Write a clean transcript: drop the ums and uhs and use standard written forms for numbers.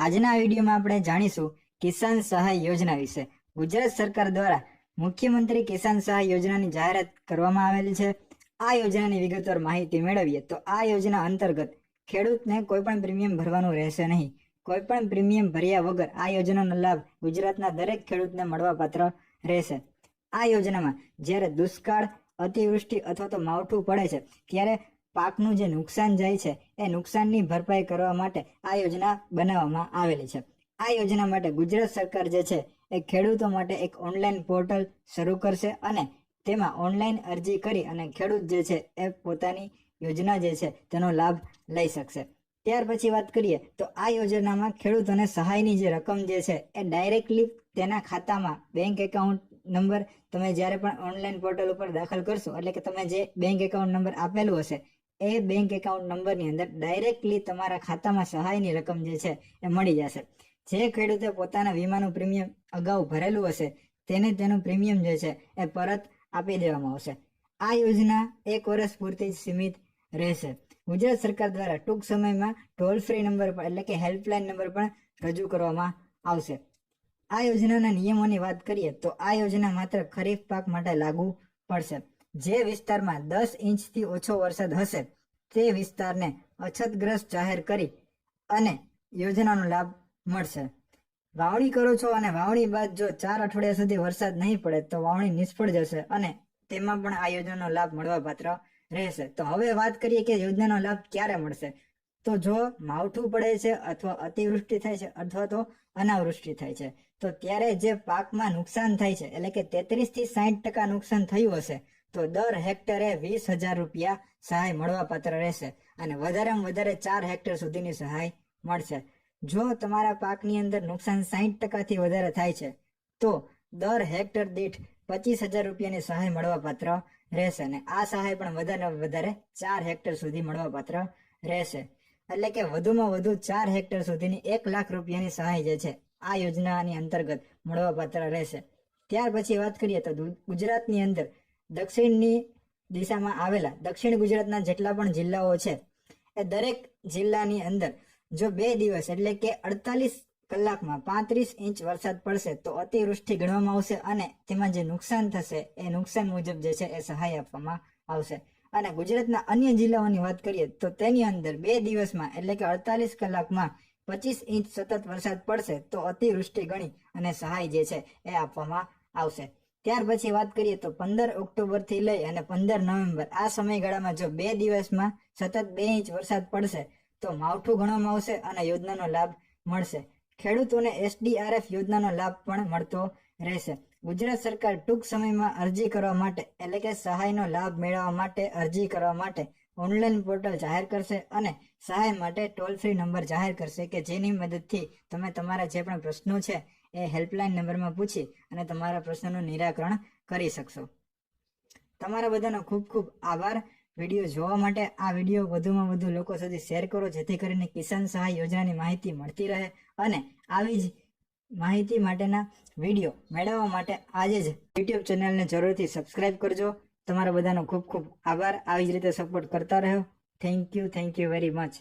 આજના વિડીયોમાં આપણે જાણીશું કિસાન સહાય યોજના વિશે। ગુજરાત સરકાર દ્વારા મુખ્યમંત્રી કિસાન સહાય યોજનાની જાહેરાત કરવામાં આવેલી છે। આ યોજનાની વિગતવાર માહિતી મેળવીએ તો આ યોજના અંતર્ગત ખેડૂતને કોઈ પણ પ્રીમિયમ ભરવાનું રહેશે નહીં। કોઈ પણ પ્રીમિયમ ભર્યા વગર આ યોજનાનો લાભ ગુજરાતના દરેક ખેડૂતને મળવાપાત્ર રહેશે। આ યોજનામાં જ્યારે દુષ્કાળ, અતિવૃષ્ટિ અથવા તો માવઠું પડે છે ત્યારે પાકનું જે નુકસાન જાય છે એ નુકસાનની ભરપાઈ કરવા માટે આ યોજના બનાવવામાં આવેલી છે। આ યોજના માટે ગુજરાત સરકાર જે છે એ ખેડૂતો માટે એક ઓનલાઈન પોર્ટલ શરૂ કરશે અને તેમાં ઓનલાઈન અરજી કરી અને ખેડૂત જે છે એ પોતાની યોજના જે છે તેનો લાભ લઈ શકશે। ત્યાર પછી વાત કરીએ તો આ યોજનામાં ખેડૂતોને સહાયની જે રકમ જે છે એ ડાયરેક્ટલી તેના ખાતામાં બેંક એકાઉન્ટ નંબર તમે જ્યારે પણ ઓનલાઈન પોર્ટલ ઉપર દાખલ કરશો એટલે કે તમે જે બેંક એકાઉન્ટ નંબર આપેલું હશે એ બેંક એકાઉન્ટ નંબરની અંદર ડાયરેક્ટલી તમારા ખાતામાં સહાયની રકમ જે છે એ મળી જશે। જે ખેડૂતે પોતાના વીમાનું પ્રીમિયમ અગાઉ ભરેલું હશે તેને તેનું પ્રીમિયમ જે છે એ પરત આપી દેવામાં આવશે। આ યોજના 1 વર્ષ પૂરતી જ સીમિત રહેશે। ગુજરાત સરકાર દ્વારા ટૂંક સમયમાં ટોલ ફ્રી નંબર એટલે કે હેલ્પલાઇન નંબર પણ રજૂ કરવામાં આવશે। આ યોજનાના નિયમોની વાત કરીએ તો આ યોજના માત્ર ખરીફ પાક માટે લાગુ પડશે। જે વિસ્તારમાં 10 ઇંચથી ઓછો વરસાદ હશે તે વિસ્તારને અછતગ્રસ્ત જાહેર કરી અને યોજનાનો લાભ મળશે। વાવણી કરો છો અને વાવણી બાદ જો 4 અઠવાડિયા સુધી વરસાદ નહીં પડે તો વાવણી નિષ્ફળ જશે અને તેમાં પણ આ યોજનાનો લાભ મળવાપાત્ર રહેશે। તો હવે વાત કરીએ કે યોજનાનો લાભ ક્યારે મળશે, તો જો માવઠું પડે છે અથવા અતિવૃષ્ટિ થાય છે અથવા તો અનાવૃષ્ટિ થાય છે તો ત્યારે જે પાકમાં નુકસાન થાય છે એટલે કે 33 થી 60% નુકસાન થયું હશે તો દર હેક્ટરે 20,000 રૂપિયા સહાય મળવાપાત્ર રહેશે અને વધારેમાં વધારે 4 હેક્ટર સુધીની સહાય મળશે। જો તમારા પાકની અંદર નુકસાન 60% થી વધારે થાય છે તો દર હેક્ટર દીઠ 25,000 રૂપિયાની સહાય મળવાપાત્ર રહેશે અને આ સહાય પણ વધારે 4 હેક્ટર સુધી મળવાપાત્ર રહેશે। એટલે કે વધુમાં વધુ 4 હેક્ટર સુધીની 1 લાખ રૂપિયાની સહાય જે છે આ યોજનાની અંતર્ગત મળવાપાત્ર રહેશે। ત્યાર પછી વાત કરીએ તો ગુજરાતની અંદર દક્ષિણની દિશામાં આવેલા દક્ષિણ ગુજરાતના જેટલા પણ જિલ્લાઓ છે એ દરેક જિલ્લાની અંદર જો 2 દિવસ એટલે કે 48 કલાકમાં 35 ઇંચ વરસાદ પડશે તો અતિવૃષ્ટિ ગણવામાં આવશે અને તેમાં જે નુકસાન થશે એ નુકસાન મુજબ જે છે એ સહાય આપવામાં આવશે। અને ગુજરાતના અન્ય જિલ્લાઓની વાત કરીએ તો તેની અંદર 2 દિવસમાં એટલે કે 48 કલાકમાં 25 ઇંચ સતત વરસાદ પડશે તો અતિવૃષ્ટિ ગણી અને સહાય જે છે એ આપવામાં આવશે। ત્યાર પછી વાત કરીએ તો 15 ઓક્ટોબર થી લઈ અને 15 નવેમ્બર આ સમયગાળામાં જો 2 દિવસમાં સતત 2 ઇંચ વરસાદ પડશે તો માવઠું ગણવામાં આવશે અને યોજનાનો લાભ મળશે। ખેડૂતોને SDRF યોજનાનો લાભ પણ મળતો રહેશે। ગુજરાત સરકાર ટૂંક સમયમાં અરજી કરવા માટે એટલે કે સહાયનો લાભ મેળવવા માટે અરજી કરવા માટે ઓનલાઈન પોર્ટલ જાહેર કરશે અને સહાય માટે ટોલ ફ્રી નંબર જાહેર કરશે કે જેની મદદથી તમે તમારા જે પણ પ્રશ્નો છે એ હેલ્પલાઇન નંબરમાં પૂછી અને તમારા પ્રશ્નોનું નિરાકરણ કરી શકશો। તમારા બધાનો ખૂબ ખૂબ આભાર વિડીયો જોવા માટે। આ વિડીયો વધુમાં વધુ લોકો સુધી શેર કરો જેથી કરીને કિસાન સહાય યોજનાની માહિતી મળતી રહે અને આવી જ માહિતી માટેના વિડીયો મેળવવા માટે આજે જ યુટ્યુબ ચેનલને જરૂરથી સબસ્ક્રાઇબ કરજો। તમારા બધાનો ખૂબ ખૂબ આભાર। આવી જ રીતે સપોર્ટ કરતા રહો। Thank you very much.